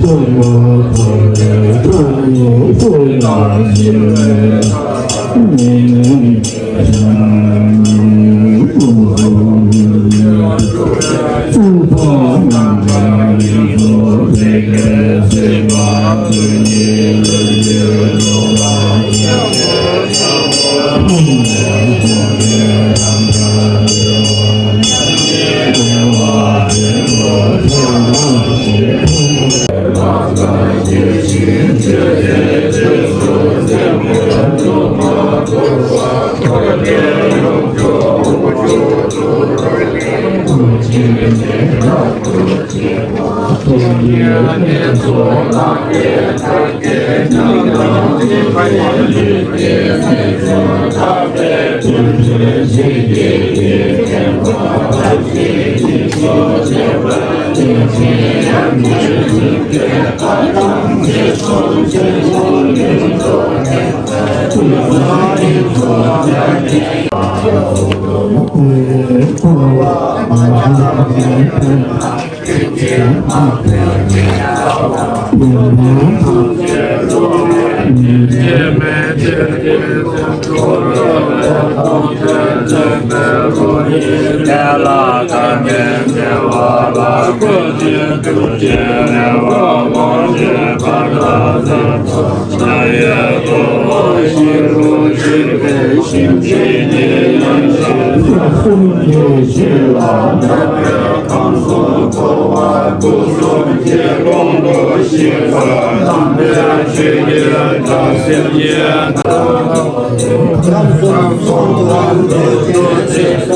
Om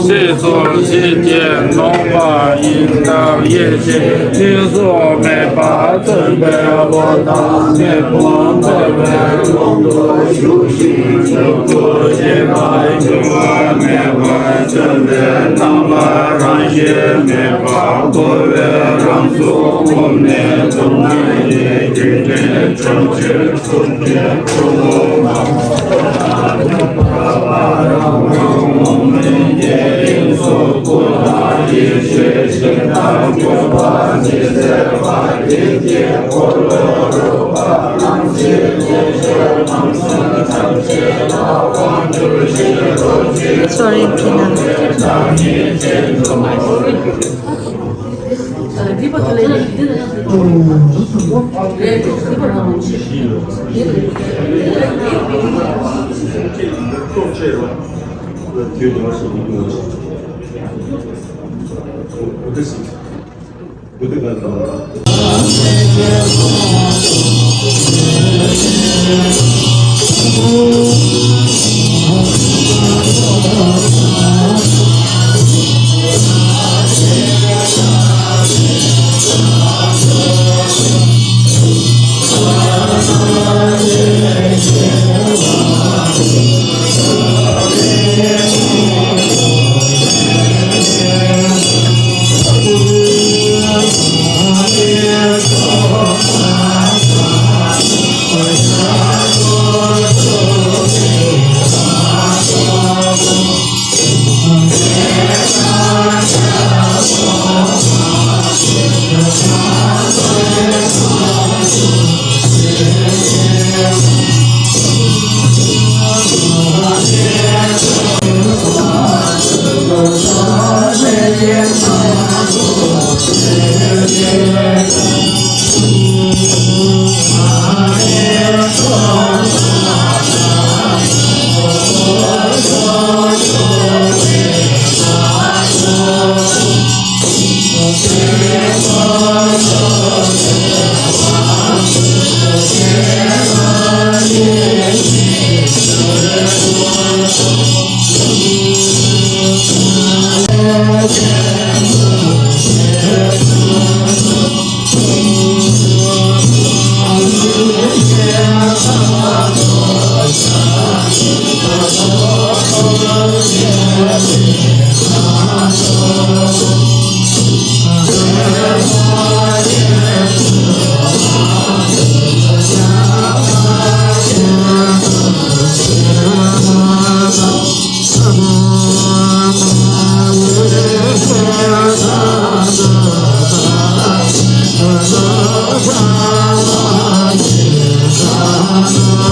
世所期间，龙法引导业界，听说没法准备我当年光背背龙多修行，修过结拜，有爱没爱准备当来让些没法过月让所我们东南也今天正确春天中国嘛。我们也因所过大业，学习大过把你在法界界活乐如法，让世界是能生成界老光就是罗界。Sorry, Pina.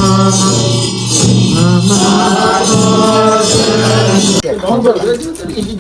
Thank you. Thank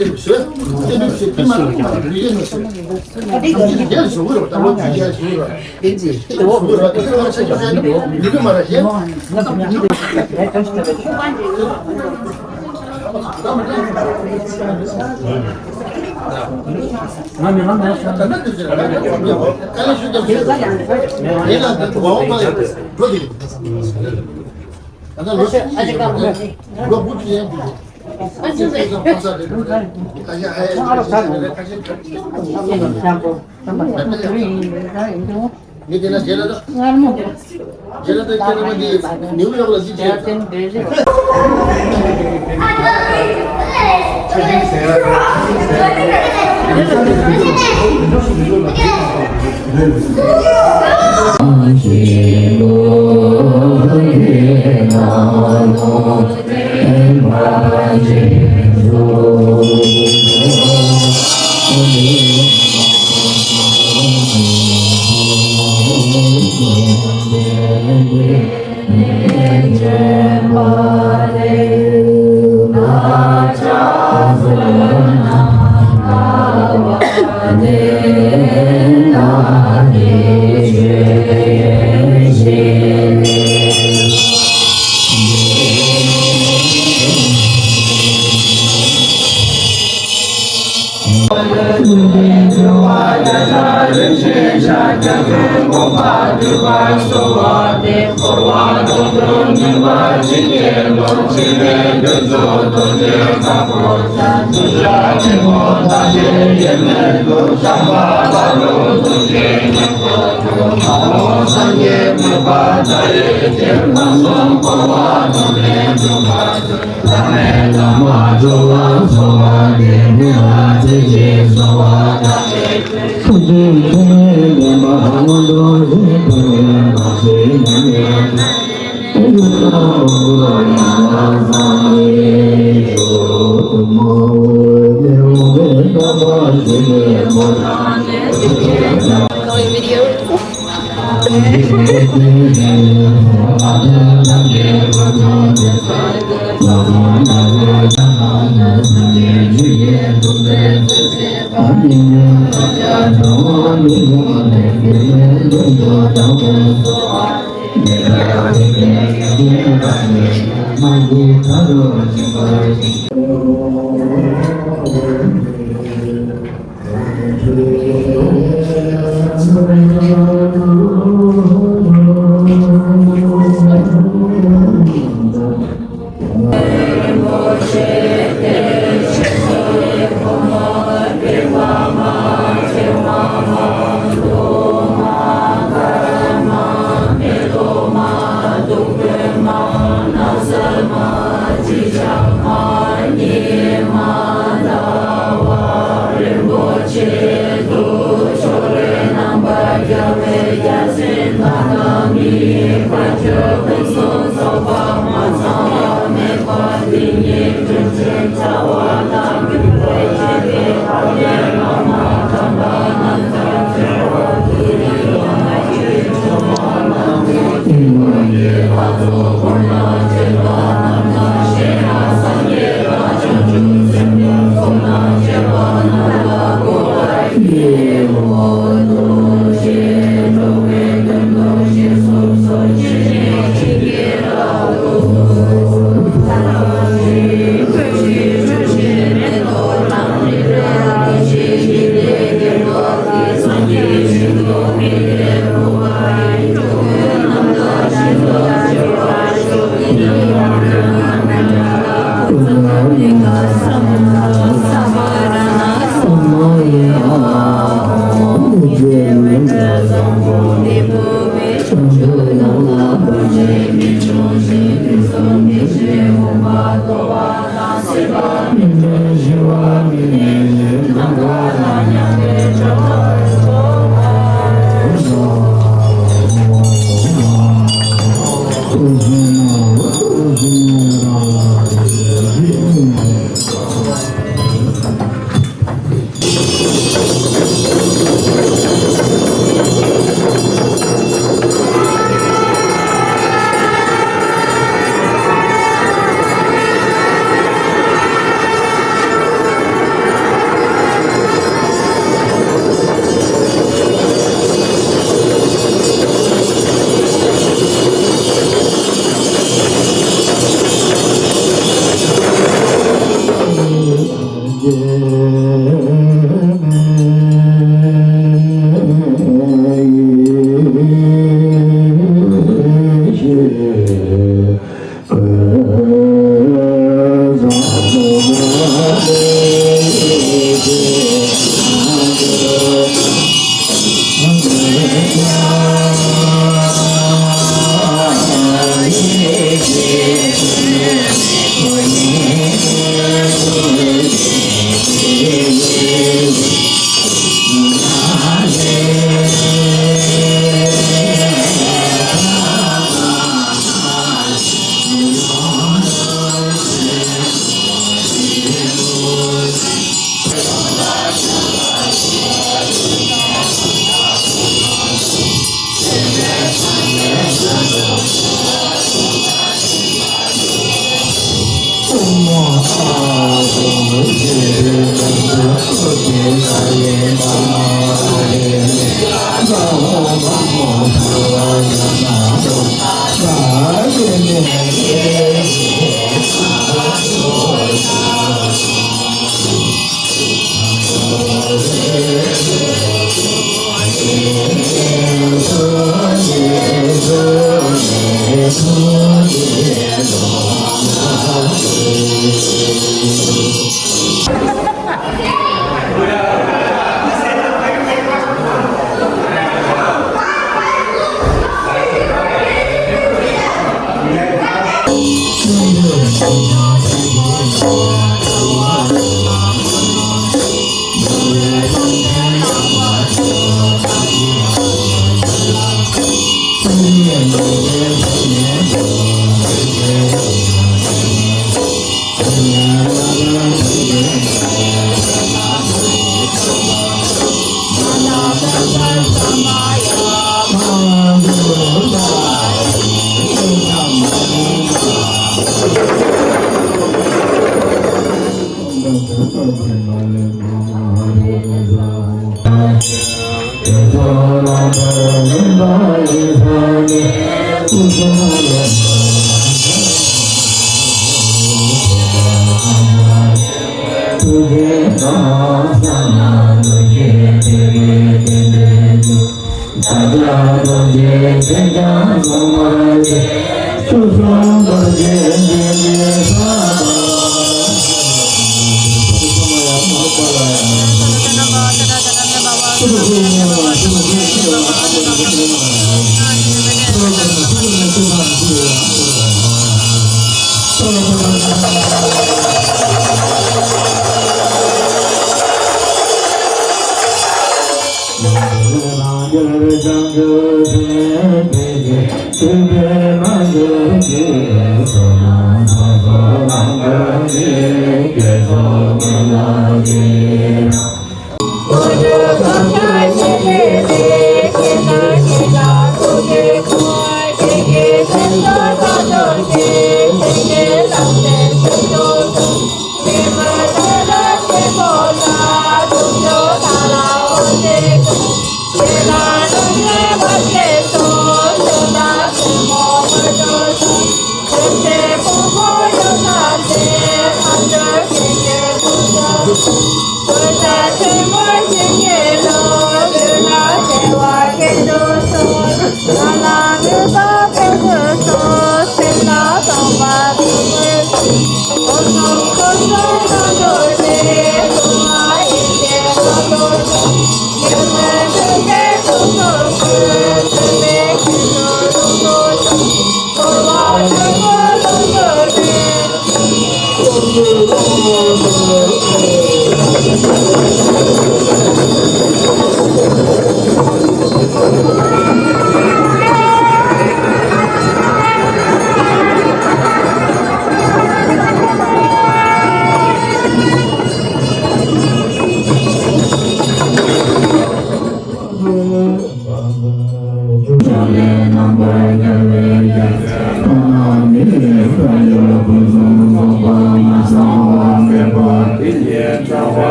you.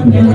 Thank you.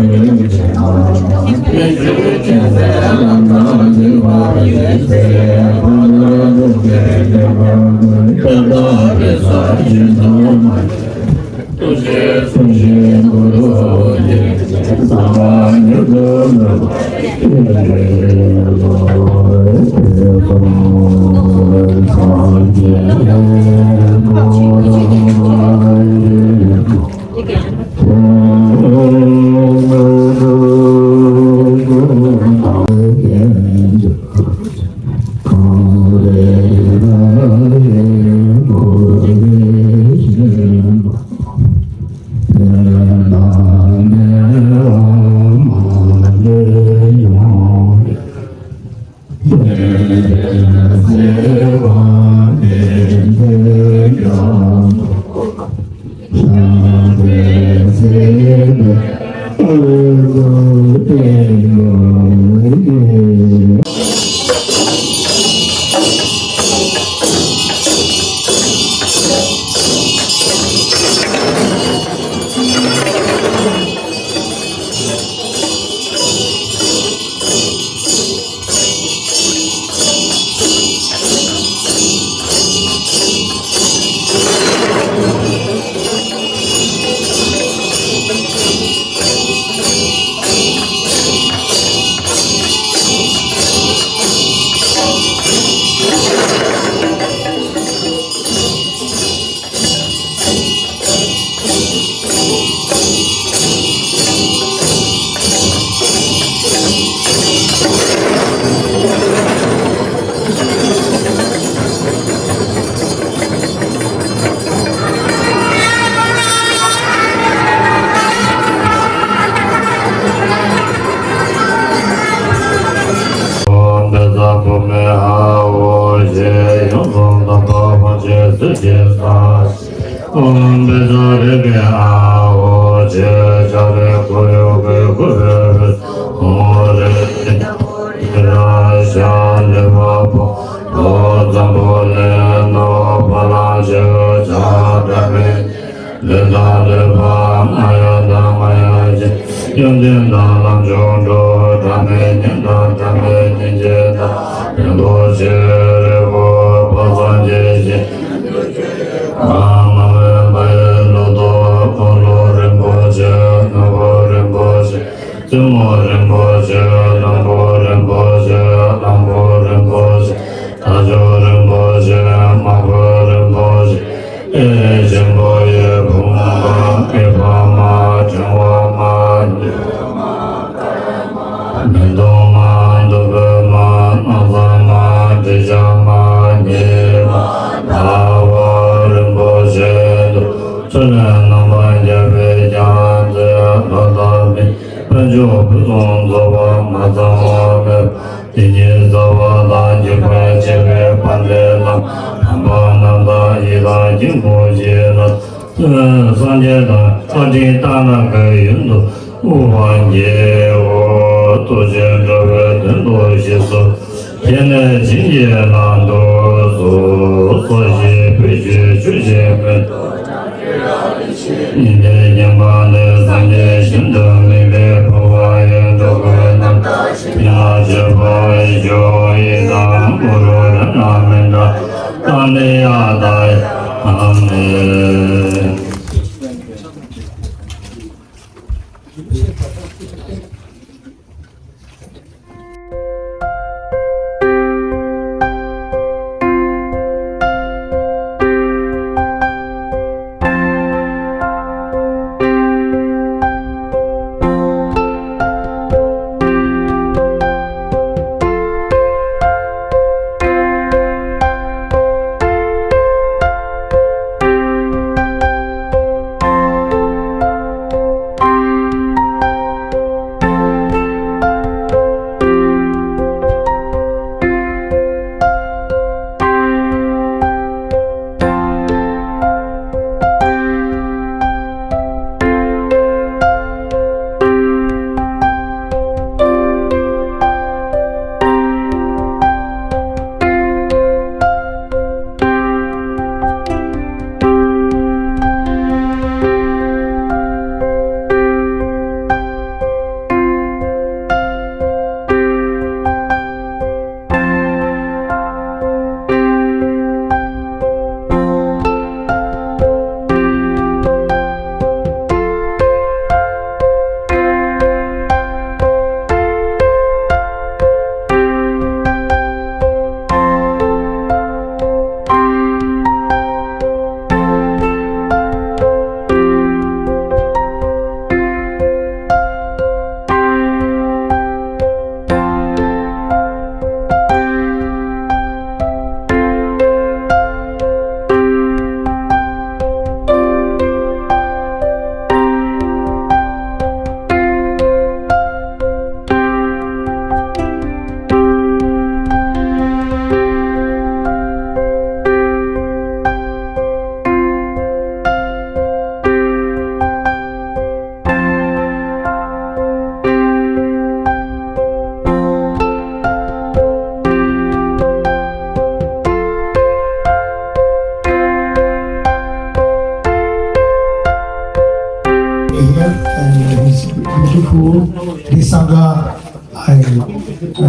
this Sangha, I'm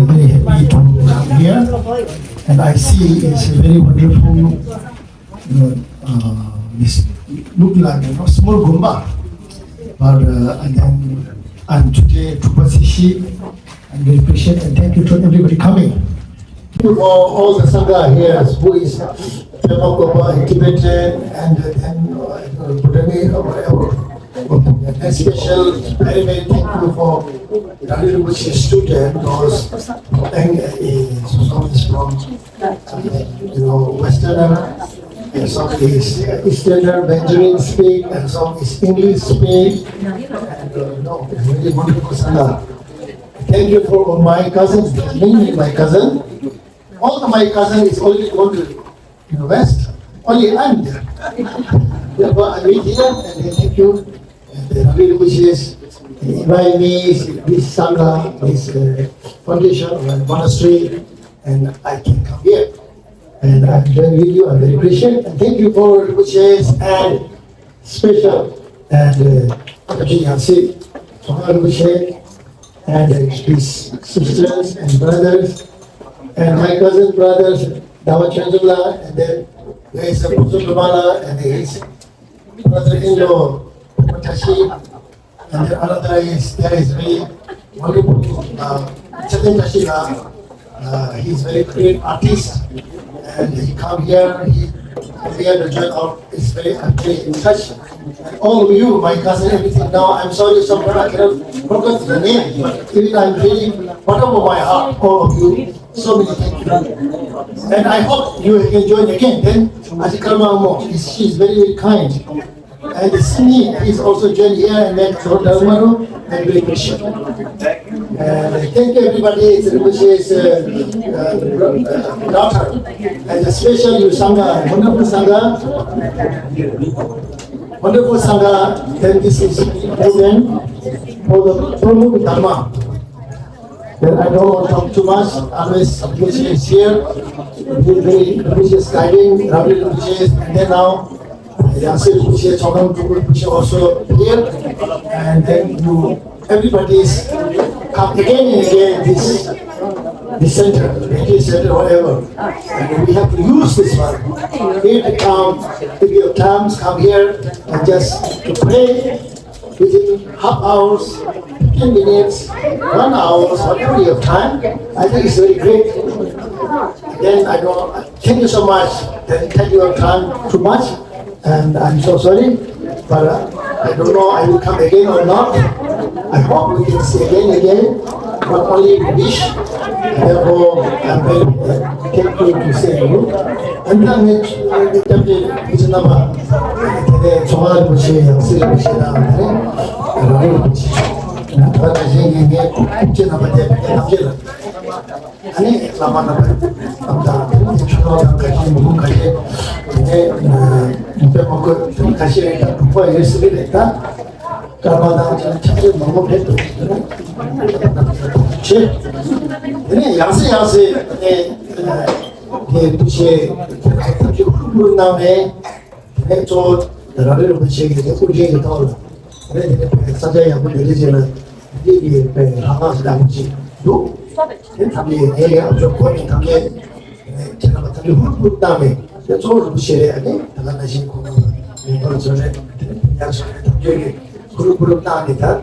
very happy to come here, and I see it's a very wonderful, this look like small Gumba, but and then I'm today to Pasishi. I'm very appreciate and thank you to everybody coming. Thank you for all the Sangha here who is Pemakopa, Tibetan, and Bhutanese or whatever. And special, very, very thank you for Rani Rinpoche student because Peng is from Westerner, and some is Easterner, Mandarin speak, and some is English speak, and it's really wonderful Sangha. Thank you for all my cousins, mainly my cousin. All of my cousins is already gone to West. Only I'm there. Therefore, I meet here and thank you. And the Rani Rinpoche invite me, this Sangha, this foundation or monastery, and I can come here. And I'm joining with you. I'm very appreciative. And thank you for Rinpoche and special and Ajay Yansi, Rinpoche, and his sisters and brothers, and my cousin brothers, Dawa Chandula, and then there is a Pusulamala, and there is brother-in-law, Tashi, and then another is, there is very wonderful, Chatan Tashila, he's very great artist, and he come here, he here to join out, is very in touch. And all of you, my cousin, everything. Now I'm sorry, sometimes I cannot forget the name. Even I'm feeling bottom of my heart, all of you. So many thank you. And I hope you can join again. Then Ajikarma Mo, she's very, very kind. And Sini is also joined here and then Dharmanu and very appreciate. And thank you everybody, it's Rinpoche's daughter. And especially Sangha, wonderful Sangha. Wonderful Sangha, then this is program for the promote Dharma. Then I don't want to talk too much, always Rinpoche is here, Rinpoche is guiding, Ravi Rinpoche, and then now Yansi Rinpoche, Chokam Rinpoche also here, and then everybody is come again and again this center, radio center, whatever. And we have to use this one. Here to come, if you have time, come here and just to pray within half hours, 15 minutes, 1 hour, whatever you have time. I think it's very great. Then I go, thank you so much. Then thank you for your time too much. And I'm so sorry, but I don't know I will come again or not. I hope we can see again, but only wish. Therefore, I'm very thankful to see you. And then it's another Chomar Bushi, Yansi Bushi, Rani Bushi. 아니 라마나 남자 주로 같이 먹고 가게 근데 이제 먹고 다시 부부에 쓰게 됐다 그러다 차를 먹고 했도 그래 야세 네 부시에 같이 푸른 다음에 저 나라를 부시에 우리에 더 그래 사자야고 내리지는 이게 하나씩 남지 또 담이 내가 조건이 담에 제가 같은 훌륭 다음에 저를 부시해야 돼 나가신 거 이걸 전에 약속에 담겨게 그룹 다니다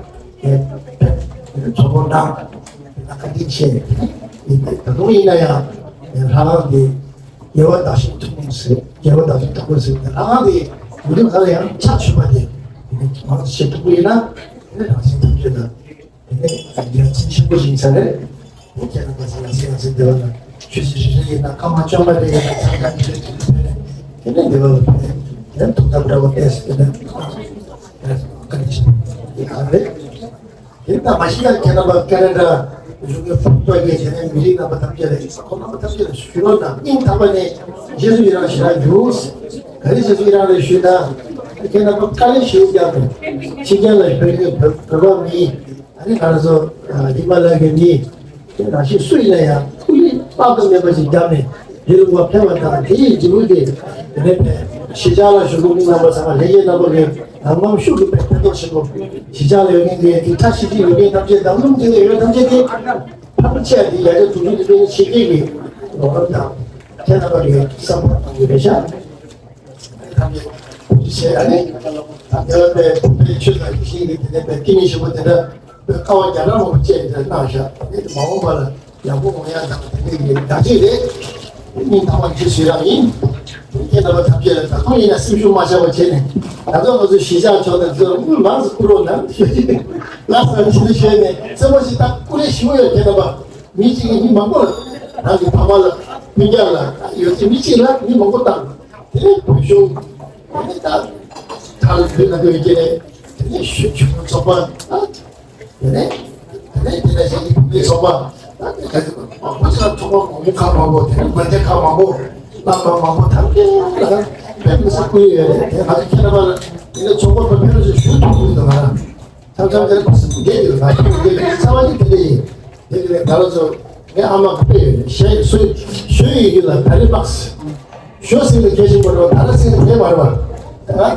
저번랑 아까 이체 동이나야 하나디 예원 다시 통스 예원 다시 통스 하나디 우리 가야 차출하지 마치 특별히나 다시 담겨다 근데 이제 진심으로 인사를 못하는 것은 생각은 주시나 까마쩌마 되게 잠깐 근데 내가 그냥 동답이라고 했을 때는 그렇지 이하래 일단 마시가 캐나다 중에 풍부하게 되는 미리가 바탕결에 코로나 바탕결에 수요나 인타반에 예수이라는 시라 주스 그래서 예수이라는 시다 캐나다 깔리 시우자고 지자를 그렇게 그거니 아니 가서 리발라게니 다시 수일래야 수일 빠도 내버지 다음에 이런거 배웠다 이 지구대 그래 시자라 주국이나 뭐사가 내게 나보게 당방 쇼그 백도 시고 시장 여기 기타 시기 여기 담제 당동 중에 이런 담제기 파브치야 이 야저 두주들이 시기기 어렵다 제나버리 쌈 이래샤 담제 시에 안에 담제한테 배치가 시기 때문에 끼니 시부터 가와 자라 뭐 제일 나샤 마음 봐 야고 뭐야 담제 다지데 이 당방 지수라니 이게다가 답변을 다 통이나 심슈 마셔고 쟤네 나도 어제 시장 저는 저 마스 프로나 라스는 지내셔네 저것이 딱 꿀에 쉬워요 게다가 미치기 니 먹고 나중에 밥을 민자라 요즘 미치라 니 먹고 딱 그래 보쇼 딱 다른 그래가지고 이제 슈슈 저번 그래 그래 저번 가지고 어제가 저거 공격하고 대문제하고 나도 담배 배면서 꾸려야 돼. 아직 캐나발은 이거 저거 배면서 슈트입니다. 잠잠들 무슨 얘기를 나 이게 상황이 되게 되게 나라서 내가 아마 그때 쉐이기라 다리 박스 쇼스를 계신 거로 다른 생각 해 봐봐.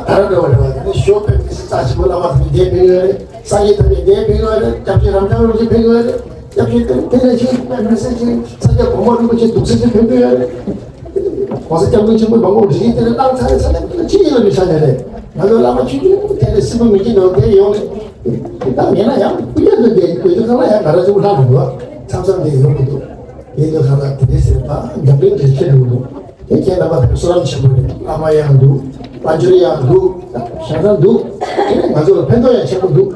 다른 거 봐봐. 쇼페에서 짜지 몰라봐. 이제 배를 싸게 되게 내 배를 잡지 남자로 이제 배를 잡지 때문에 지금 메시지 사자 고모를 이제 독서지 배워야 와서 잡는 친구 먹고 우리 때는 땅 사는 사람들 지리를 미사냐래. 나도 라마 지리 때는 쓰면 미지 너게 용 일단 얘나야 그래도 돼 그래도 하나야 나라주고 하는 거야. 참선대 이런것도 얘도 하나 됐을 봐. 명령 제체로도 이렇게 나가 사람 친구들 아마야도 완전히야도 샤나도 가서 팬도야 친구도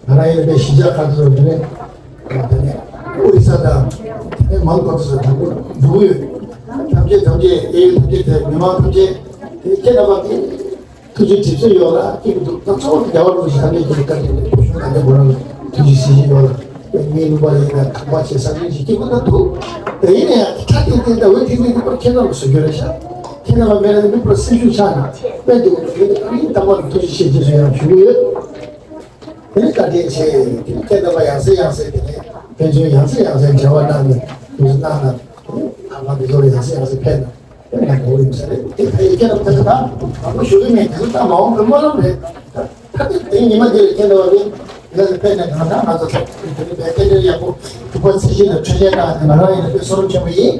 하나의 시작하기 전에 우리 사람 마음 같아서 누구요? 담제 예 담제 명함 담제 게다가 투지 집소요라 이것도 딱 처음 야와로 시작이 되니까지 보시면 뭐라고 투지 시요라 메뉴바리나 같이 사진이 기본도 대인에 타게 된다 왜 되는 거 캐나로 소결해서 캐나가 매는 몇 퍼센트 잖아 왜도 이 담아 투지 시제요 주요 그러니까 이제 캐나가 양세 되네 변조 양세 저와나는 무슨 나나 아마도 소리 하세요. 팬. 그냥 우리 무슨 이렇게 하면서 다 아무 쇼딩에 계속 다 마음 얼마나 해. 하여튼 이만 이렇게 넣으면 그래서 팬에 하나 나서 이렇게 배터리하고 두번 쓰시는 최재가 나라에 서로 좀 이.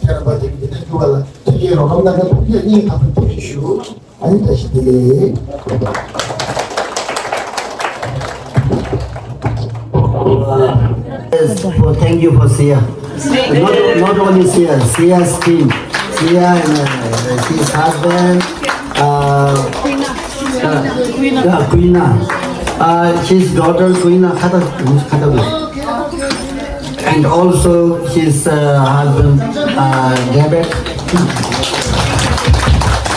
그런 것들이 누가 저기로 건너는 분명히 답을 주시고 아니 다시기. Thank you for Sia. Not only Sia, Sia's team, Sia and his husband, Queena, his daughter Queena, and also his husband David.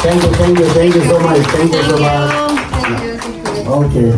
Thank you so much. Okay.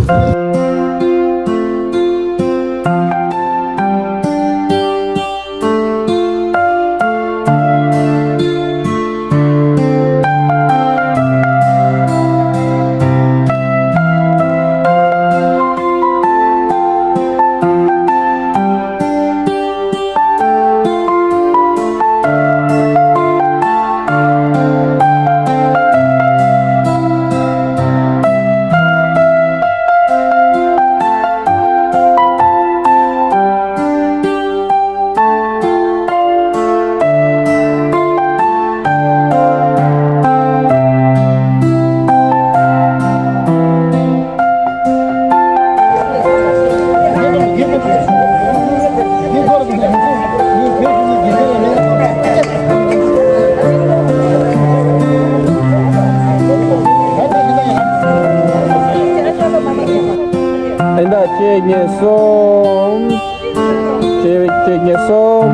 Ceknya som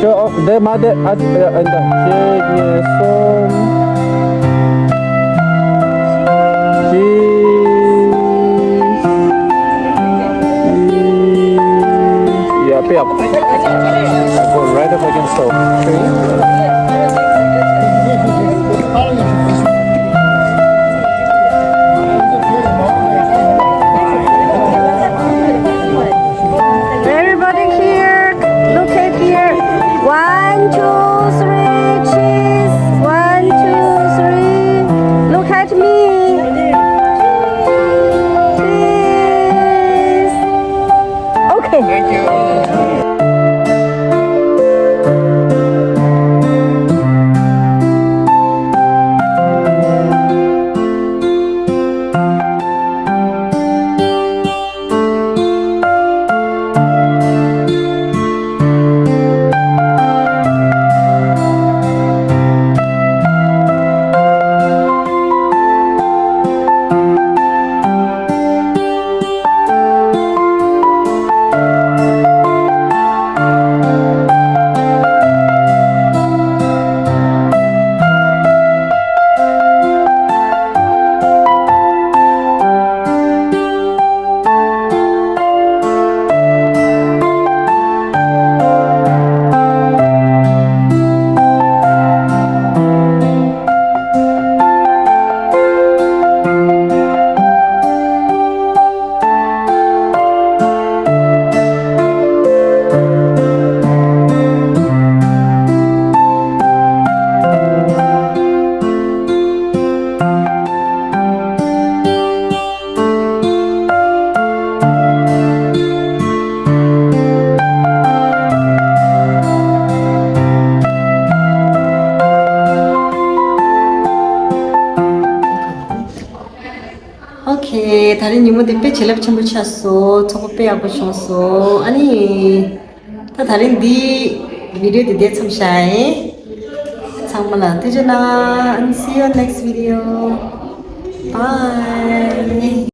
cho để mà để anh ceknya som yeah piap I go right up against the One, two, three. Look at me. welcome. Thank you. 오케이, 다른 이모들 빼 제일 참을 쳤어. 저거 빼하고 줬어. 아니, 다 다른 네 미래도 내 참샤에. 장만아, 뜨잖아. And see you next video. Bye.